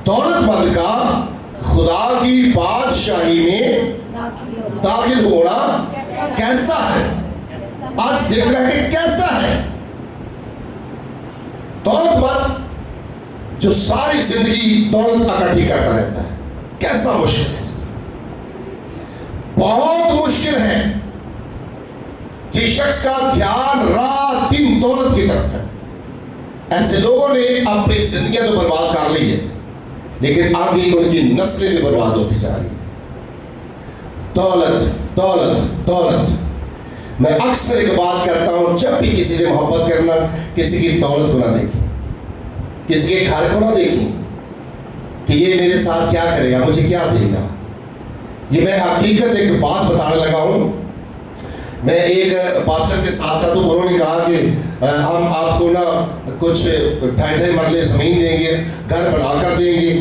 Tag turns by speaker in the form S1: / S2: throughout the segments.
S1: دولت مند کا خدا کی بادشاہی میں داخل ہونا کیسا ہے؟ آج دیکھ رہے ہیں کیسا ہے دولت مند جو ساری زندگی دولت اکٹھی کرتا رہتا ہے. کیسا مشکل ہے، بہت مشکل ہے. جس شخص کا دھیان رات دن دولت کی طرف ہے، ایسے لوگوں نے اپنی زندگیاں تو برباد کر لی ہے، لیکن آگے ان کی نسلیں بھی برباد ہوتی جا رہی ہیں. دولت دولت دولت. میں اکثر ایک بات کرتا ہوں، جب بھی کسی سے محبت کرنا، کسی کی دولت کو نہ دیکھیں، کسی کے گھر کو نہ دیکھیں کہ یہ میرے ساتھ کیا کرے گا، مجھے کیا دے گا. یہ میں حقیقت ایک بات بتانے لگا ہوں. میں ایک پاسٹر کے ساتھ تھا تو انہوں نے کہا کہ ہم آپ کو نا کچھ 2.5 مرلے زمین دیں گے، گھر بنا کر دیں گے.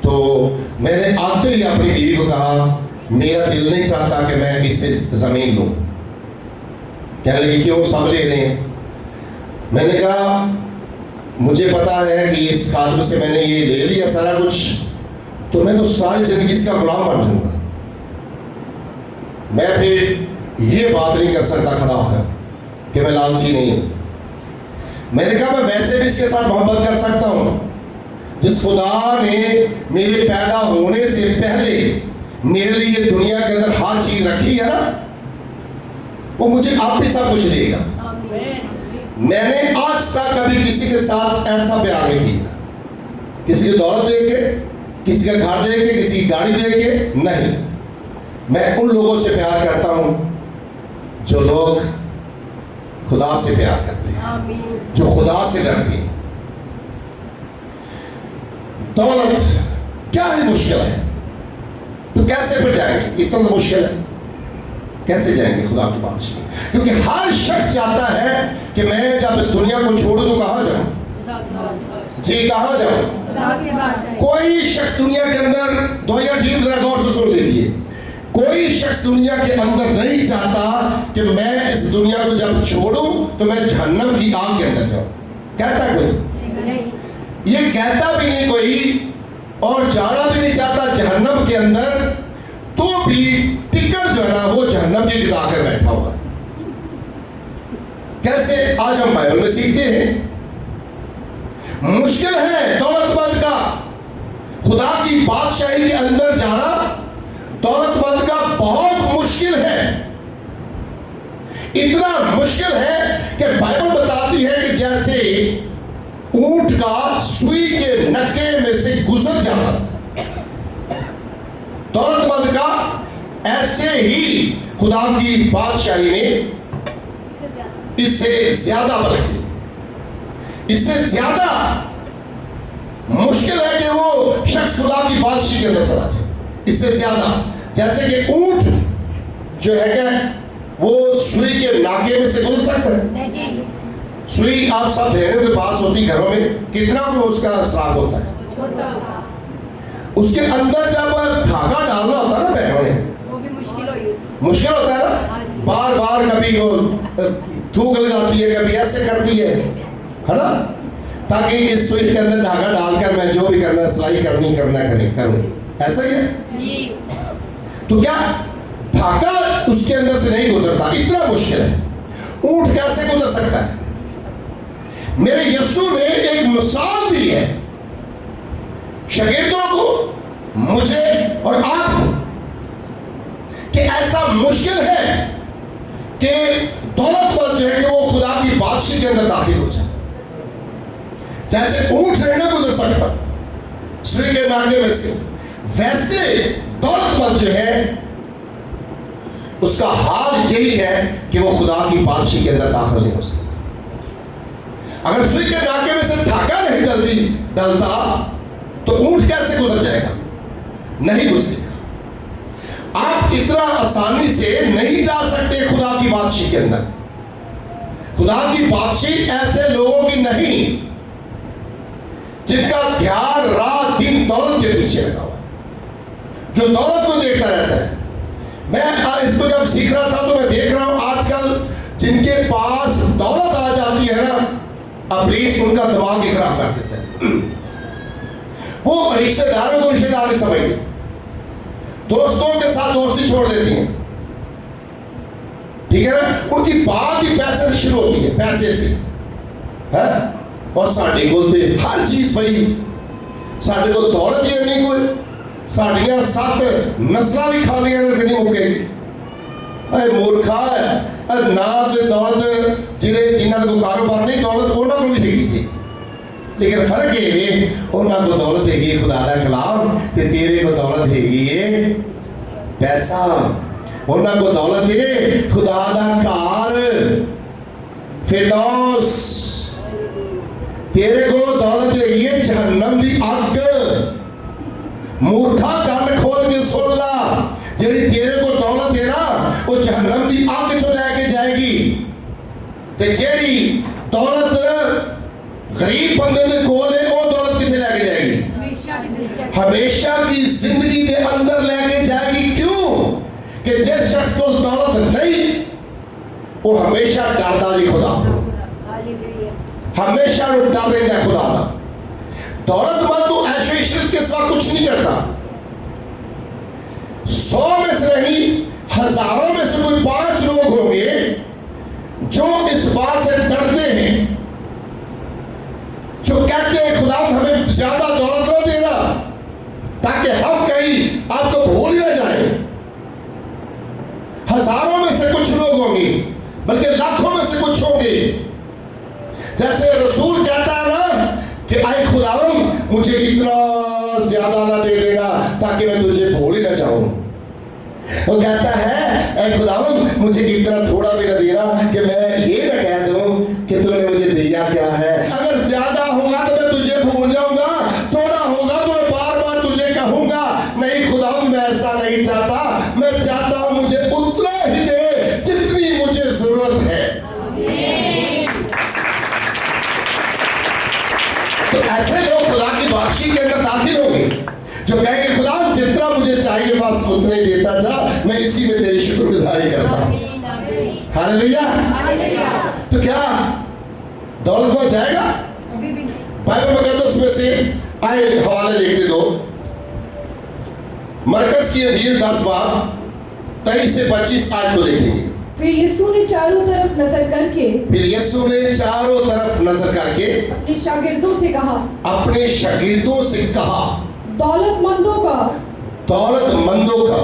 S1: تو میں نے آتے ہی اپنی بیوی کو کہا میرا دل نہیں چاہتا کہ میں اس سے زمین لوں. کہنے لگی کیوں، سب لے رہے ہیں. میں نے کہا مجھے پتا ہے کہ اس قادم سے میں نے یہ لے لیا سارا کچھ، تو میں تو ساری زندگی اس کا غلام بن جاؤں گا. میں پھر یہ بات نہیں کر سکتا کھڑا ہو کر کہ میں لالچی نہیں ہوں. میں نے کہا میں ویسے بھی اس کے ساتھ محبت کر سکتا ہوں. جس خدا نے میرے پیدا ہونے سے پہلے میرے لیے دنیا کے اندر ہر چیز رکھی ہے نا، وہ مجھے آپ بھی سب کچھ دے گا. میں نے آج تک کبھی کسی کے ساتھ ایسا پیار نہیں کیا، کسی کی دولت دے کے، کسی کا گھر دے کے، کسی کی گاڑی دے کے نہیں. میں ان لوگوں سے پیار کرتا ہوں جو لوگ خدا سے پیار کرتے ہیں، جو خدا سے ڈرتے ہیں. دولت کیا ہے؟ مشکل ہے. تو کیسے پھر جائیں گے؟ اتنا مشکل ہے، کیسے جائیں گے خدا کی بادشاہی؟ کیونکہ ہر شخص چاہتا ہے کہ میں جب اس دنیا کو چھوڑوں تو کہاں جاؤں؟ جی کہاں جاؤں؟ کوئی شخص دنیا کے اندر دنیا ٹھیک ذرا غور سے سن لیجیے، کوئی شخص دنیا کے اندر نہیں چاہتا کہ میں اس دنیا کو جب چھوڑوں تو میں جہنم کی آگ کے اندر جاؤں. کہتا کوئی؟ یہ کہتا بھی نہیں کوئی، اور جانا بھی نہیں چاہتا جہنم کے اندر، تو بھی ٹکٹ جو ہے نا وہ جہنم کی گرا کر بیٹھا ہوا. کیسے؟ آج ہم بائبل میں سیکھتے ہیں. مشکل ہے دولت مند کا خدا کی بادشاہی کے اندر جانا، دولت مند کا بہت مشکل ہے. اتنا مشکل ہے کہ بائبل بتاتی ہے کہ جیسے اونٹ کا سوئی کے نکے میں سے گزر جانا، دولت مند کا ایسے ہی خدا کی بادشاہی میں اس سے زیادہ بلکہ اس سے زیادہ مشکل ہے کہ وہ شخص خدا کی بادشاہی کے اندر چلا جائے. اس سے زیادہ جیسے کہ اونٹ جو ہے کہ وہ سوئی کے ناکے میں سے گزر سکتا ہے. سوئی آپ سب بہنوں کے پاس ہوتی گھروں میں، کتنا اس کا سراغ ہوتا ہے، اس کے اندر جب دھاگا ڈالنا ہوتا ہے نا بہنوں نے، مشکل ہوتا ہے نا. بار بار کبھی وہ تھوک لگاتی ہے، کبھی ایسے کرتی ہے نا، تاکہ اس سوئی کے اندر دھاگا ڈال کر میں جو بھی کرنا سلائی کرنی کروں. ایسا ہی ہے. تو کیا دھاگا اس کے اندر سے نہیں گزرتا؟ اتنا مشکل ہے. اونٹ کیسے گزر سکتا ہے؟ میرے یسوع نے ایک مثال دی ہے شاگردوں کو، مجھے اور آپ کو، کہ ایسا مشکل ہے کہ دولت مند جو ہے کہ وہ خدا کی بادشاہی کے اندر داخل ہو جائے. جیسے اونٹ نہیں نہ گزر سکتا سوئی کے ناکے میں سے، ویسے دولت مند جو ہے اس کا حال یہی ہے کہ وہ خدا کی بادشاہی کے اندر داخل نہیں ہو سکتا. اگر سوئی کے ناکے میں سے دھاگا نہیں جلدی ڈلتا تو اونٹ کیسے گزر جائے گا؟ نہیں گزرے گا. آپ اتنا آسانی سے نہیں جا سکتے خدا کی بادشاہی کے اندر. خدا کی بادشاہی ایسے لوگوں کی نہیں جن کا دھیان رات دن دولت کے پیچھے لگا ہوا، جو دولت کو دیکھتا رہتا ہے. میں اس کو جب سیکھ رہا تھا تو میں دیکھ رہا ہوں آج کل جن کے پاس دولت آ جاتی ہے نا، ابلیس ان کا دماغ ہی خراب کر دیتا ہے. وہ رشتہ داروں کو رشتہ دار نہیں سمجھتے، دوستوں کے ساتھ دوستی چھوڑ دیتی ہیں، ٹھیک ہے نا، ان کی بات ہی پیسے سے شروع ہوتی ہے، پیسے سے ہے، اور ساڈے کول تے ہر چیز پئی، ساڈے کول دولت ہی نہیں کوئی، ساڈیاں 7 نسلاں بھی کھاندیاں نے نہیں مکے گی۔ اے مورکھا ہے نہ تے دولت جنہاں کو کاروبار نہیں دولت انہاں کو بھی ہیگی جی، لیکن فرق یہ ہے انہاں کو دولت ہیگی خدا دا کلام تے تیرے کو دولت ہیگی ہے پیسہ، انہاں کو دولت ہے خدا دا کار فردوس، تیرے کو دولت ہیگی ہے جہنم دی اگ۔ مورکھا کان کھول کے سن لا، جیڑی تیرے کو دولت ہے نا وہ جہنم دی آگ چو لے کے جائے گی، تے جیڑی دولت غریب بندے دے کول ہے وہ دولت کتے لے کے جائے گی؟ ہمیشہ کی زندگی دے اندر لے کے جائے گی۔ کیوں کہ جس شخص کو دولت نہیں وہ ہمیشہ ڈردا جی خدا، ہمیشہ وہ ڈر رہتا ہے خدا دا۔ دولت مند تو عیش و عشرت کے سوا کچھ نہیں کرتا، 100 میں سے نہیں 1000 میں سے کوئی 5 لوگ ہوں گے جو اس بات سے ڈرتے ہیں، جو کہتے ہیں خدا ہمیں زیادہ دولت نہ دینا تاکہ ہم کہیں آپ کو بھول نہ جائیں۔ 1000 میں سے کچھ لوگ ہوں گے بلکہ لاکھوں میں سے کچھ ہوں گے، جیسے رسول کہتا ہے نا کہ اے خداوند مجھے اتنا زیادہ نہ دے دینا تاکہ میں تجھے بھول ہی نہ جاؤں۔ وہ کہتا ہے اے خداوند مجھے اتنا تھوڑا بھی نہ دینا کہ میں یہ نہ کہہ دوں کہ تم نے مجھے دیا کیا ہے۔ اگر زیادہ ہوگا تو میں تجھے بھول جاؤں گا، تھوڑا ہوگا تو میں بار بار تجھے کہوں گا نہیں خداوند میں ایسا نہیں چاہتا، میں چاہتا ہوں مجھے اتنا ہی دے جتنی مجھے ضرورت ہے۔ تو ایسے لوگ خدا کی بادشاہی کے اندر داخل ہوں گے جو کہیں گے خدا جتنا مجھے چاہیے بس اتنا ہی دیتا جا، میں اسی میں تیری شکر گزاری کرتا ہوں۔ ہاللیلویہ۔ تو کیا دولت میں جائے گا؟ بائبل مقدس میں سے آئے حوالے لکھتے دو، مرکز کی انجیل 10 باب 23 سے 25 آیت کو دیکھیں گے۔
S2: پھر یسوع نے چاروں طرف نظر کر کے اپنے شاگردوں سے کہا دولت مندوں کا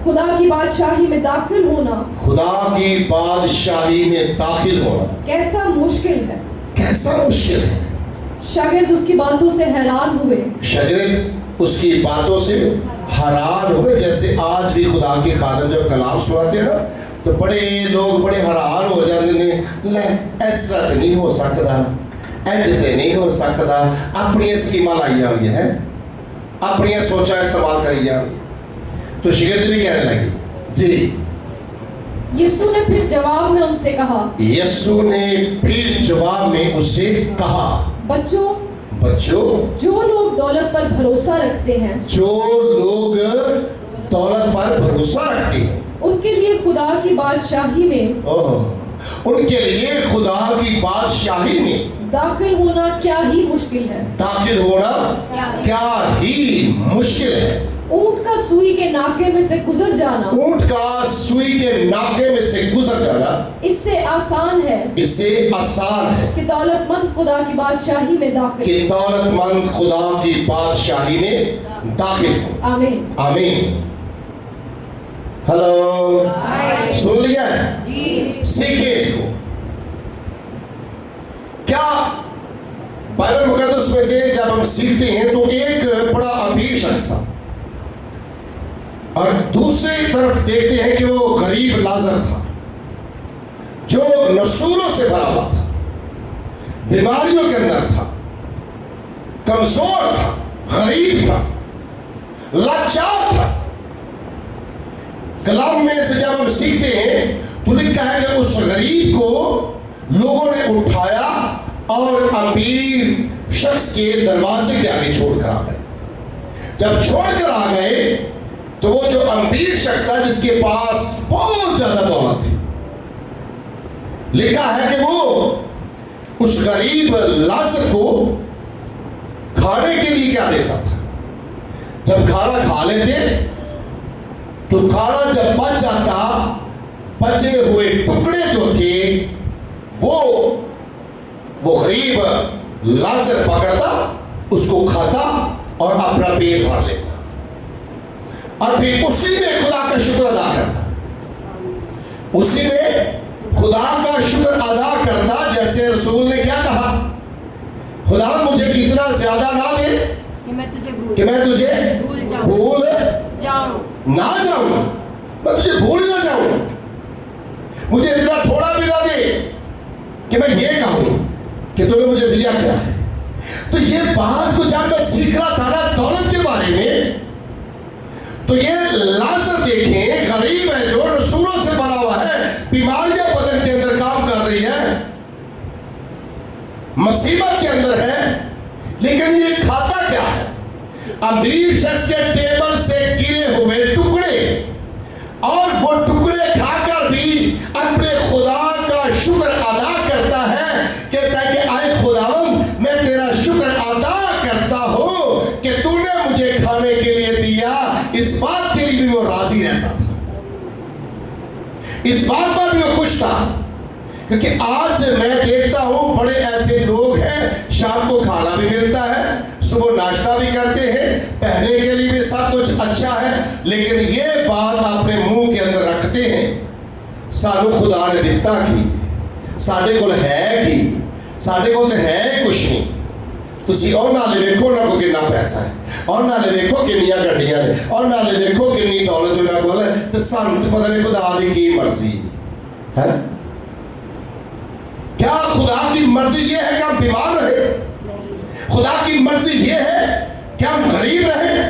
S2: خدا کی بادشاہی میں داخل ہونا کیسا مشکل ہے۔ شاگرد اس کی باتوں سے حیران ہوئے، جیسے آج بھی خدا کے خادم جب کلام سناتے ہیں نا تو بڑے لوگ بڑے حیران ہو جاتے ہیں، اس طرح نہیں ہو سکتا، ایسے نہیں ہو سکتا، اپنی اسکیماں لائی ہوئی ہیں، اپنی سوچا استعمال کری جائیں۔ تو شاگرد بھی کہنے لگے جی۔ یسوع نے پھر جواب میں ان سے کہا بچوں جو لوگ دولت پر بھروسہ رکھتے ہیں ان کے لیے خدا کی بادشاہی میں داخل ہونا کیا ہی مشکل ہے۔ اونٹ کا سوئی کے ناکے میں سے گزر جانا اس سے آسان ہے کہ دولت مند خدا کی بادشاہی میں داخل ہو۔ آمین۔
S1: ہلو، سن لیا ہے؟ سیکھیں اس کو۔ کیا بائبل مقدس میں سے جب ہم سیکھتے ہیں تو ایک بڑا امیر شخص تھا اور دوسری طرف دیکھتے ہیں کہ وہ غریب لازر تھا جو نسوروں سے بھرا ہوا تھا، بیماریوں کے اندر تھا، کمزور تھا، غریب تھا، لاچار تھا۔ کلام میں سے جب ہم سیکھتے ہیں تو لکھا ہے کہ اس غریب کو لوگوں نے اٹھایا اور امیر شخص کے دروازے کے آگے چھوڑ کر آ گئے۔ جب چھوڑ کر آ گئے تو وہ جو امیر شخص تھا جس کے پاس بہت زیادہ دولت تھی، لکھا ہے کہ وہ اس غریب لازر کو کھانے کے لیے کیا دیتا تھا؟
S2: جب کھانا کھا لیتے تو کھانا جب بچ جاتا بچے ہوئے ٹکڑے جو تھے وہ غریب لازر پکڑتا اس کو کھاتا اور اپنا پیٹ بھر لیتا اور پھر اسی میں خدا کا شکر ادا کرتا، اسی میں خدا کا شکر ادا کرتا جیسے رسول نے کیا کہا، خدا مجھے اتنا زیادہ نہ دے کہ میں تجھے بھول نہ جاؤں، میں تجھے بھول نہ جاؤں، مجھے اتنا تھوڑا بھی نہ دے کہ میں یہ کہوں کہ تو نے مجھے دیا کیا ہے۔ تو یہ بات کو جب میں سیکھ رہا تھا نا دولت کے بارے میں، تو یہ لازر دیکھیں غریب ہے جو رسولوں سے بنا ہوا ہے، بیماریاں بدن کے اندر کام کر رہی ہے، مصیبت کے اندر ہے، لیکن یہ کھاتا کیا ہے؟ امیر شخص کے ٹیبل سے گرے ہوئے ٹکڑے، اور وہ ٹکڑے کھا کر بھی اپنے خدا کا شکر ادا کرتا ہے، کہتا ہے کہ اے خداوند میں تیرا شکر ادا کرتا ہوں کہ تو نے مجھے کھانے کے لیے دیا۔ اس بات کے لیے بھی وہ راضی رہتا تھا، اس بات پر بھی وہ خوش تھا، کیونکہ آج میں دیکھتا ہوں بڑے ایسے لوگ ہیں شام کو کھانا بھی ملتا ہے، صبح ناشتہ بھی کرتے ہیں، پہننے کے لیے بھی سب کچھ اچھا ہے، لیکن یہ بات اپنے منہ کے اندر رکھتے ہیں سانو خدا نے دیتا کی ساڈے کول ہے کی ساڈے کول تے ہے کچھ نہیں، تسی اور نالے دیکھو نہ کو کتنا پیسہ ہے، اور نالے دیکھو کنیاں گڈیاں نے، اور نالے دیکھو کنی دولت انہاں کول ہے، تے سانو تے پتہ نہیں خدا دی کی مرضی ہے۔ کیا خدا کی مرضی یہ ہے کہ ہم بیمار رہے؟ خدا کی مرضی یہ ہے کہ ہم غریب رہیں؟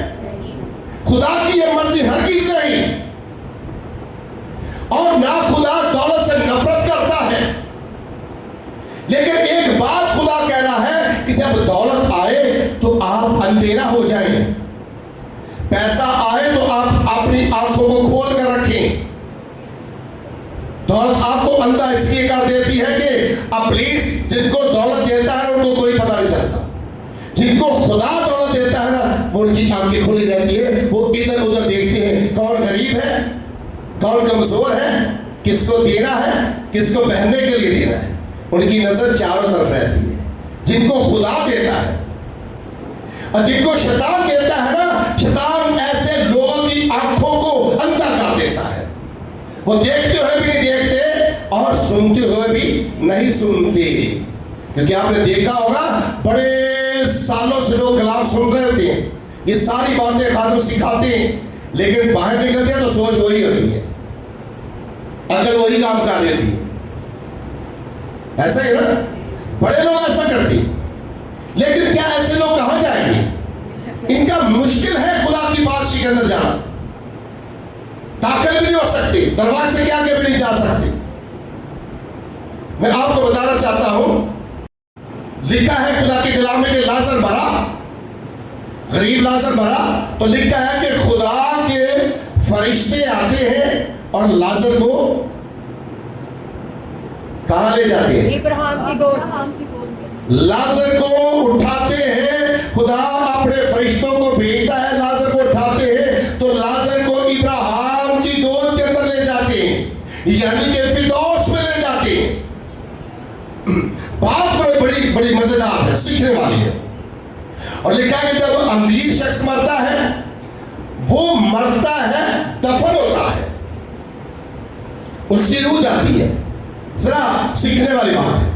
S2: خدا کی یہ مرضی ہرگز نہیں، اور نہ خدا دولت سے نفرت کرتا ہے، لیکن ایک بات خدا کہہ رہا ہے کہ جب دولت آئے تو آپ اندھیرا ہو جائیں گے، پیسہ آئے تو آپ اپنی آنکھوں کو کھول کر رکھیں۔ دولت آپ کو اندھا اس لیے کر دیتی ہے کہ ابلیس جن کو دولت دیتا ہے ان کو کوئی پتہ نہیں چلتا، جن کو خدا دولت دیتا ہے نا وہ ان کی آنکھیں کھلی رہتی ہے، وہ ادھر ادھر دیکھتے ہیں کون غریب ہے، کون کمزور ہے، کس کو دینا ہے، کس کو پہننے کے لیے دینا ہے، ان کی نظر چاروں طرف رہتی ہے۔ جن کو خدا دیتا ہے اور جن کو شیطان دیتا ہے نا، شیطان ایسے لوگوں کی آنکھوں کو اندھا کر دیتا ہے، وہ دیکھتے ہوئے بھی نہیں دیکھتے اور سنتے ہوئے بھی نہیں سنتے، کیونکہ آپ نے دیکھا ہوگا بڑے سالوں سے لوگ کلام سن رہے ہوتے ہیں، یہ ساری باتیں خادم سکھاتے ہیں، لیکن باہر نکلتے ہیں تو سوچ وہی ہوتی ہے، عقل وہی کام کر دیتی ہے، ایسا ہی نا، بڑے لوگ ایسا کرتے ہیں، لیکن کیا ایسے لوگ کہاں جائیں گے؟ ان کا مشکل ہے خدا کی بادشاہی کے اندر جانا، داخل بھی نہیں ہو سکتے، دروازے سے آگے بھی نہیں جا سکتے۔ میں آپ کو بتانا چاہتا ہوں، لکھا ہے خدا کے کلام میں کہ لازر مرا، غریب لازر مرا، تو لکھا ہے کہ خدا کے فرشتے آتے ہیں اور لازر کو کہاں لے جاتے ہیں؟
S3: ابراہیم کی گود۔
S2: لازر کو اٹھاتے ہیں، خدا اپنے فرشتوں کو بھیجتا ہے، لازر کو اٹھاتے ہیں، تو لازر کو ابراہیم کی گود کے اندر لے جاتے ہیں، یعنی کہ فردوس میں لے جاتے ہیں۔ بات بڑی مزیدار ہے، سیکھنے والی ہے، اور لکھا ہے کہ جب امیر شخص مرتا ہے، وہ مرتا ہے، دفن ہوتا ہے، اس کی روح جاتی ہے، ذرا سیکھنے والی بات ہے۔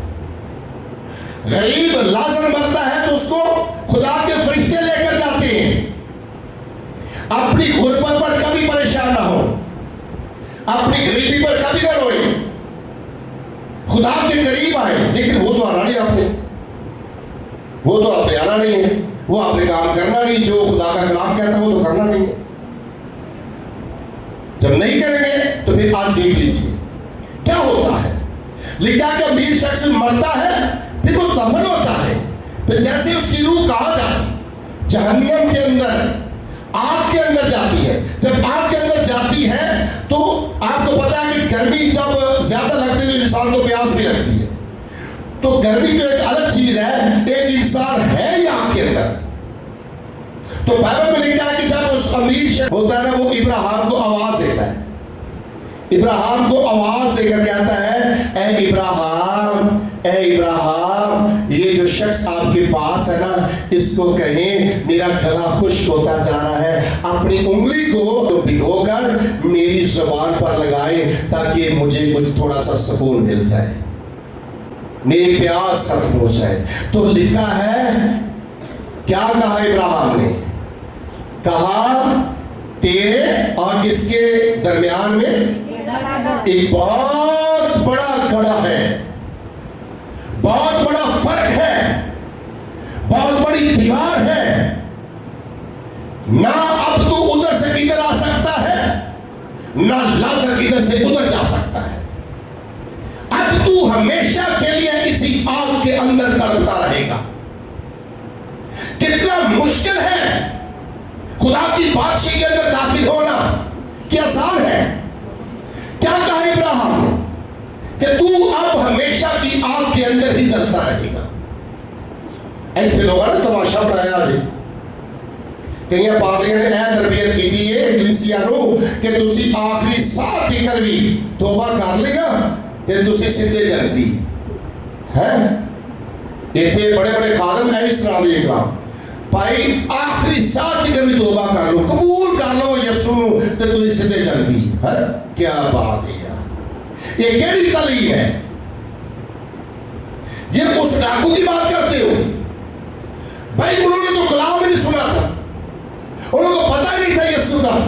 S2: غریب لازر مرتا ہے تو اس کو خدا کے فرشتے لے کر جاتے ہیں، اپنی غربت پر کبھی پریشان نہ ہو، اپنی غریبی پر کبھی نہ روئے، خدا کے قریب آئے، لیکن وہ تو آنا نہیں آپ نے، وہ تو آپ نے آنا نہیں ہے، وہ آپ نے کام کرنا نہیں، جو خدا کا کلام کہتا ہے وہ تو کرنا نہیں ہے۔ جب نہیں کریں گے تو پھر آج دیکھ لیجیے کیا ہوتا ہے۔ لکھا کہ امیر شخص مرتا ہے، پھر وہ دفن ہوتا ہے، پھر جیسے اس کی روح کہاں جاتی؟ جہنم کے اندر، آگ کے اندر جاتی ہے۔ جب آگ کے اندر جاتی ہے تو آپ کو پتا ہے کہ گرمی جب زیادہ لگتی ہے تو انسان کو پیاس بھی لگتی ہے، تو گرمی تو ایک الگ چیز ہے، ایک انسان ہے ہی آگ کے اندر، تو بائبل میں لکھا ہے کہ جب اس امیر شخص ہوتا ہے نا وہ ابراہیم کو آواز دیتا ہے، ابراہیم کو آواز دے کر کہتا ہے اے ابراہیم، اے ابراہیم، یہ جو شخص آپ کے پاس ہے نا اس کو کہیں میرا گلا خشک ہوتا جا رہا ہے، اپنی انگلی کو بھگو کر میری زبان پر لگائے تاکہ مجھے کچھ تھوڑا سا سکون مل جائے، میری پیاس ختم ہو جائے۔ تو لکھا ہے کیا کہا ابراہیم نے؟ کہا تیرے اور اس کے درمیان میں ایک بہت بڑا گڑھا ہے، بہت بڑا فرق ہے، بہت بڑی دیوار ہے، نہ اب تو ادھر سے ادھر آ سکتا ہے، نہ لازر ادھر سے ادھر جا سکتا ہے، اب تو ہمیشہ کے لیے اسی آگ کے اندر تڑپتا رہے گا۔ کتنا مشکل ہے خدا کی بادشاہی کے اندر داخل ہونا، کیا آسان ہے؟ کیا کہا ابراہیم نے کہ تو اب ہمیشہ کی آگ کے اندر ہی جلتا رہے گا۔ ایسے لوگوں نے تماشا بنایا آج کئی پادریوں نے تربیت کی تھی یہ کلیسیانو کہ تسی آخری ساتھ ہی کروی توبہ کر لے گا کہ تسی سدھے جلدی ہے۔ یہ تھے بڑے بڑے خادم ہے اس طرح دیے گا بھائی آخری ساتھ ہی کروی توبہ کر لو، قبول کر لو یسوع تو تسی سدھے جلدی ہے۔ کیا بات ہے یار، یہ کیڑی تعلیم ہے؟ یہ اس ڈاکو کی بات کرتے ہو بھائی، انہوں نے تو کلام بھی نہیں سنا تھا، انہوں کو پتہ ہی نہیں تھا یسوع کا،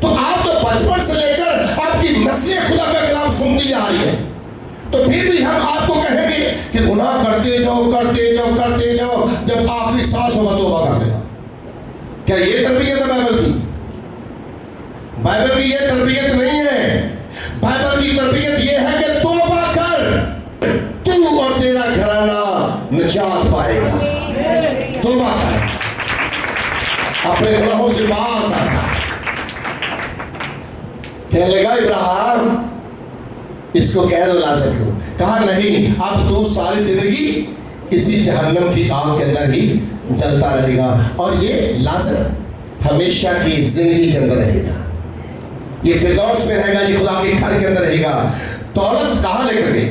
S2: تو آپ تو بچپن سے لے کر آپ کی نسلیں خدا کا کلام سنتی آ رہی ہے، تو پھر بھی ہم آپ کو کہیں گے کہ گناہ کرتے جاؤ کرتے جاؤ کرتے جاؤ، جب آخری سانس ہوگا توبہ کر لینا۔ کیا یہ تربیت ہے بائبل کی؟ بائبل کی یہ تربیت نہیں ہے۔ بائبل کی تربیت یہ ہے کہ توبہ کر، تو اور تیرا گھرانہ نجات پائے گا۔ توبہ کر، اپنے گناہوں سے باز آ جا۔ کہنے لگا ابراہیم اس کو کہہ دو لازر کو، کہا نہیں اب تو ساری زندگی اسی جہنم کی آگ کے اندر ہی جلتا رہے گا، اور یہ لازر ہمیشہ کی زندگی کے اندر رہے گا، یہ فردوس میں رہے گا، یہ خدا کے گھر کے اندر رہے گا۔ دولت کہاں لے کر گئی؟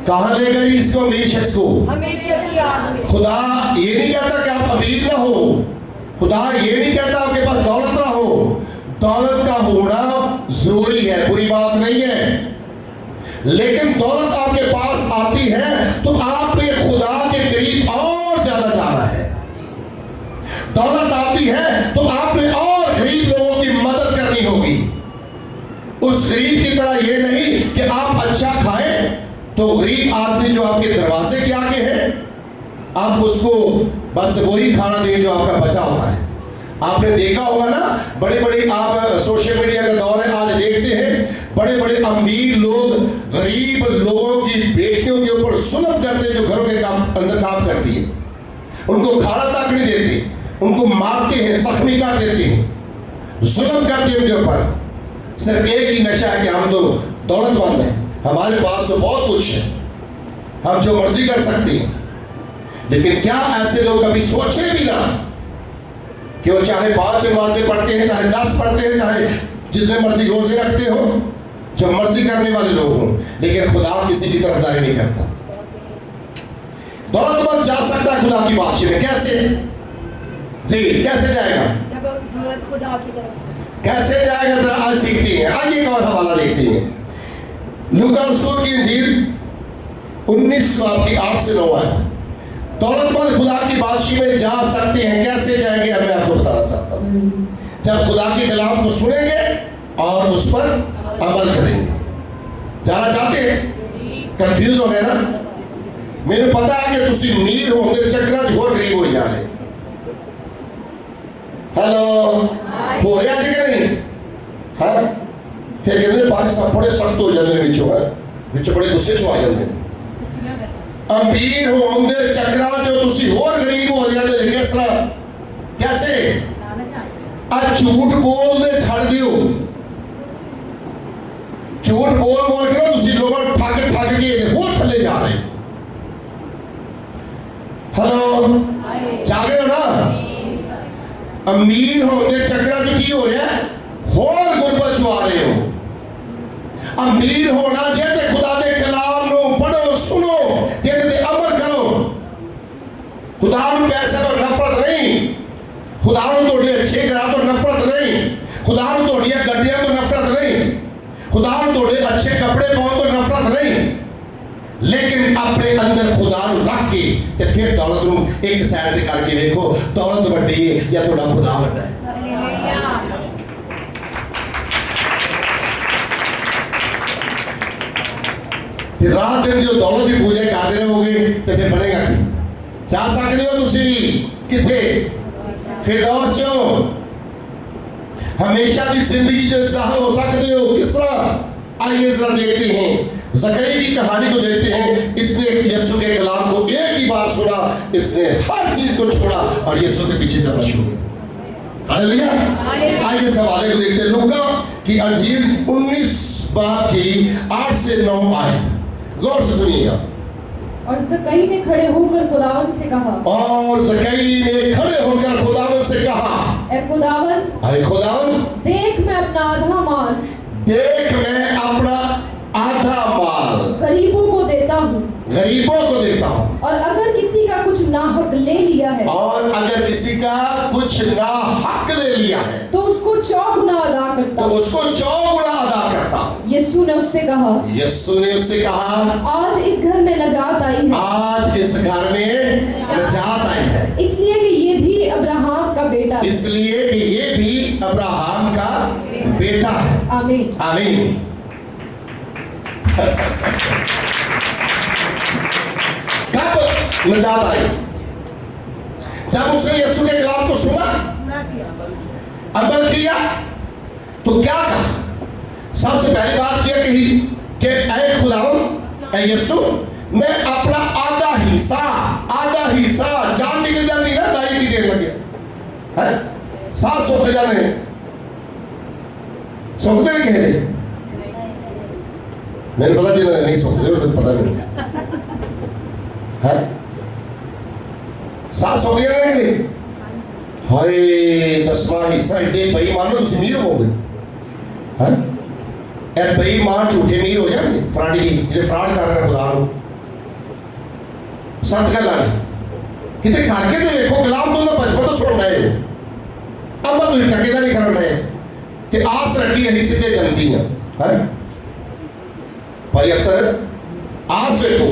S2: کہاں لے گئی اس کو؟ امیر شخص کو۔ خدا یہ نہیں کہتا کہ آپ امیر نہ ہو، خدا یہ نہیں کہتا آپ کے پاس دولت نہ ہو، دولت کا ہونا ضروری ہے، بری بات نہیں ہے، لیکن دولت آپ کے پاس آتی ہے تو آپ نے خدا کے قریب اور زیادہ جانا ہے۔ دولت آتی ہے تو آپ نے اور غریب لوگوں کی مدد کرنی ہوگی، اس غریب کی طرح یہ نہیں کہ آپ اچھا کھائیں تو غریب آدمی جو آپ کے دروازے کے آگے ہے آپ اس کو بس وہی کھانا دیں جو آپ کا بچا ہوتا ہے۔ آپ نے دیکھا ہوگا نا، بڑے بڑے آپ سوشل میڈیا کا دور ہے آج، دیکھتے ہیں بڑے بڑے امیر لوگ غریب لوگوں کی بیٹیوں کے اوپر ظلم کرتے جو گھروں کے اندر کام کرتی ہے، ان کو کھانا تک نہیں دیتے، ان کو مارتے ہیں، زخمی کر دیتے ہیں، ظلم کرتے ہیں ان کے اوپر، صرف ایک ہی نشہ ہے کہ ہم تو دولت مند ہیں، ہمارے پاس تو بہت کچھ ہے، ہم جو مرضی کر سکتے ہیں۔ لیکن کیا ایسے لوگ کبھی سوچے بھی نہ کہ وہ چاہے 5 نمازیں پڑھتے ہیں، چاہے 10 پڑھتے ہیں، چاہے جتنے مرضی روزے رکھتے ہو، جو مرضی کرنے والے لوگ ہوں، لیکن خدا کسی کی طرفداری نہیں کرتا۔ دولت مند جا سکتا ہے خدا کی بادشاہی میں، کیسے؟ جی کیسے جائے گا؟
S3: خدا کی طرف سے
S2: کیسے جائے گا؟ ذرا آج سیکھتے ہیں، آگے ایک اور حوالہ دیکھتے ہیں، لوکا رسول کی انجیل 19 باب کی 8 سے 9 آیت۔ دولت مند خدا کی بادشاہی میں جا سکتے ہیں، کیسے جائیں گے؟ میں آپ کو بتا سکتا ہوں، جب خدا کے کلام کو سنیں گے اور اس پر عمل کریں گے۔ جانا چاہتے ہیں؟ کنفیوز ہو گئے نا؟ میرے پتا ہے کہ تسی امیر ہو گے، چکرا جو غریب ہو جا رہے۔ ہیلو، ہو رہا جی کہ نہیں؟ ہاں پھر کہتے پاکستان بڑے سخت ہو جاتے ہیں، بچوں بڑے غصے چو آ جاتے ہیں۔ امیر ہو گے چکرا جو تسی اور غریب ہو جاتے ہیں، کس طرح؟ کیسے؟ جھوٹ بول دے چھڑ دیو، جھوٹ بول کے تسی لوگوں ٹھگ کے وہ تھلے جا رہے ہیں۔ ہلو جاگے ہو نا امیر ہونے چکرا جو کی ہو رہا ہے ہور غربت جو آ رہے ہو امیر ہونا جیتے خدا دے کلام نو پڑھو سنو جیتے دے عمل کرو خدا نو پیسے تو نفرت نہیں خدا نو توڑی اچھے کرا تو نفرت نہیں خدا نو توڑی گڈیاں تو نفرت نہیں خدا نو توڑی اچھے کپڑے پاؤں تو نفرت نہیں لیکن اپنے اندر خدا نو رکھ کے تے پھر دولت نو ایک سائڈ تے کر کے دیکھو دولت بڑی ہے یا تھوڑا خدا بڑا ہے پھر رات دن جو دولت کی پوجا کرتے رہو گے تو پھر بنے گا کی چاہ سکتے ہو تسی بھی کتھے فردوس چو ہمیشہ کی زندگی جو ظاہر ہو سکتے ہو کس طرح آئیے ذرا دیکھتے ہیں زکریا کی کہانی کو دیکھتے ہیں اس نے یسوع کے کلام کو ایک ہی بار سنا اس نے ہر چیز کو چھوڑا اور یسوع کے پیچھے چلنا شروع کیا ہاللیلویہ آئیے اس حوالے کو دیکھتے ہیں لوکا کی انجیل 19 باب کی 8 سے 9 آیت غور سے سنیے گا
S4: اور زکریا نے کھڑے ہو کر خداوند سے کہا
S2: اور زکریا نے کھڑے ہو کر خداوند سے کہا
S4: اے خداوند
S2: اے خداوند
S4: دیکھ میں اپنا آدھا مال
S2: دیکھ میں اپنا آدھا مال
S4: غریبوں کو دیتا ہوں
S2: غریبوں کو دیتا ہوں
S4: اور اگر کسی کا کچھ ناحق لے لیا ہے
S2: اور اگر کسی کا کچھ ناحق لے لیا ہے
S4: تو اس کو 4 گنا ادا کرتا
S2: تو
S4: ہوں
S2: اس کو 4 گنا ادا کرتا ہوں
S4: یسوع نے اس سے کہا
S2: یسوع نے اس سے کہا
S4: آج اس گھر میں نجات آئی ہے
S2: آج اس گھر میں نجات آئی ہے
S4: اس لیے کہ یہ بھی ابراہم کا بیٹا ہے
S2: اس لیے کہ یہ بھی ابراہم کا بیٹا ہے
S4: آمین
S2: آمین کب نجات آئی جب اس نے یسوع کے کلام کو سنا عمل کیا تو کیا کہا سب سے پہلی بات کیا کہی کہ اے خداوند اے یسوع میں اپنا آدھا حصہ جان نکل جاتی نا دائی کی دیر لگے ساتھ سوکھتے جانے سوکھتے نہیں کہہ رہے میں نے پتا جی نہیں سوکھتے ہو پتا نہیں ساتھ سوکھ گیا نہیں ہائے 10واں حصہ ایڈے بھائی مانو تسی میر ہو گئے اے بھائی مان جھوٹے میر ہو جائیں گے فراڈی جنہیں فراڈ کر رہے ہیں خدا نو سچ گل آج کتے کر کے تو دیکھو کلام تو نہ بچپن تو سن رہے اب تو ٹکے دا نہیں کرنا ہے کہ آس رکھی ہے سیدھے جلدی ہیں بھائی اختر آس دیکھو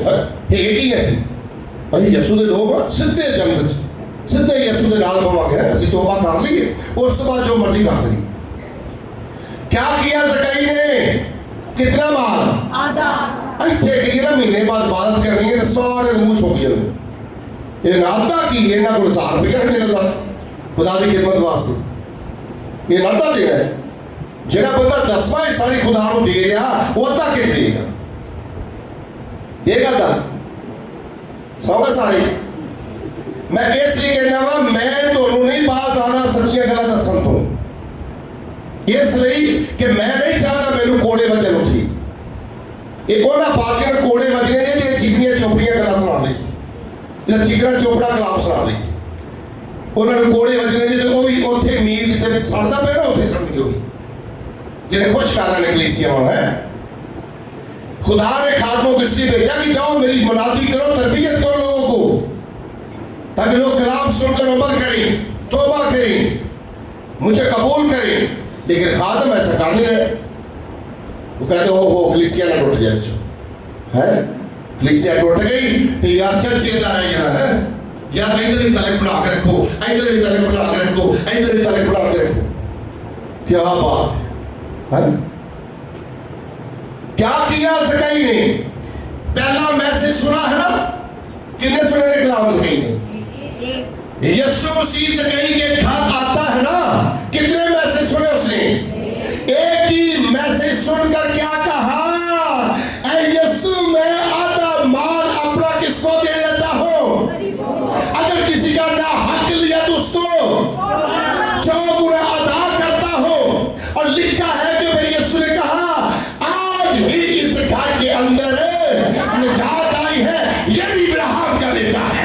S2: ایک ہی ایسی بھائی یسوع دے لوگ سیدھے جنت سیدھے یسوع دے نال پوا گیا اسی توبہ کر لیے اس تو بعد جو مرضی کر دی کیا کیا زکریا نے کتنا مال
S3: آدھا
S2: ایتھے کہ یہ مہینے بعد عبادت کرنی ہے سارے منہ سوکھ جائے یہ نادا کی یہ نہ کوئی 1000 روپیہ نہیں ملتا خدا دی خدمت واسطے یہ نادا دے رہا ہے جڑا بندہ 10واں حصہ خدا نو دے رہا وہ ادا کے دے گا دے گا تا سمجھ سارے میں اس لیے کہنا وا میں تانوں نہیں باز آنا سچیاں گلاں دسن تو اس لیے کہ میں نہیں چاہتا مینوں کوڑے وجن اٹھی ایک اور نہ پاکے میں کوڑے وجنے نے جڑے چکنیاں چوپڑیاں گلاں سنا دے جڑا چکنا چوپڑا کلام سنا دے انہاں نے کوڑے وجنے جے وہ بھی اوتھے میر جتے سڑدا پے نا اوتھے سڑ گئی ہوگی جنہیں خوش کر رہے کلیسیاں ہیں خدا نے خادموں کو اس لیے بھیجا کہ جاؤ میری منادی کرو تربیت کرو لوگوں کو تاکہ لوگ کلام سن کر عمل کریں توبہ کریں مجھے قبول کریں لیکن خادم ایسا کر نہیں رہے وہ کہتے ہو کلیسیا نہ ٹوٹ جائے ہے کلیسیا ٹوٹ گئی تو یار چرچ ادھر رہ جانا ہے یار ادھر ہی تلک بنا کے رکھو ادھر ہی تلک بنا کے رکھو ادھر ہی تلک بنا کے رکھو کیا بات کیا کیا زکریا نے پہلا میسج سنا ہے نا کتنے سنے نے کلام زکریا نے یسوع مسیح زکریا کے گھر آتا ہے نا کتنے میسج سنے اس نے ایک ہی میسج سن کر کیا کہا اے یسوع میں آدھا مال اپنا کس کو دے دیتا ہوں اگر کسی کا ناحق لیا تو اس کو 4 گنا ادا کرتا ہوں اور لکھا ہے کہ میرے یسوع نے کہا آج ہی اس گھر کے اندر نجات آئی ہے یہ بھی ابراہیم کا بیٹا ہے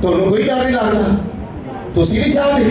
S2: ਤੁਹਾਨੂੰ ਕੋਈ ਡਰ ਨਹੀਂ ਲੱਗਦਾ? ਤੁਸੀਂ ਨਹੀਂ ਚਾਹਦੇ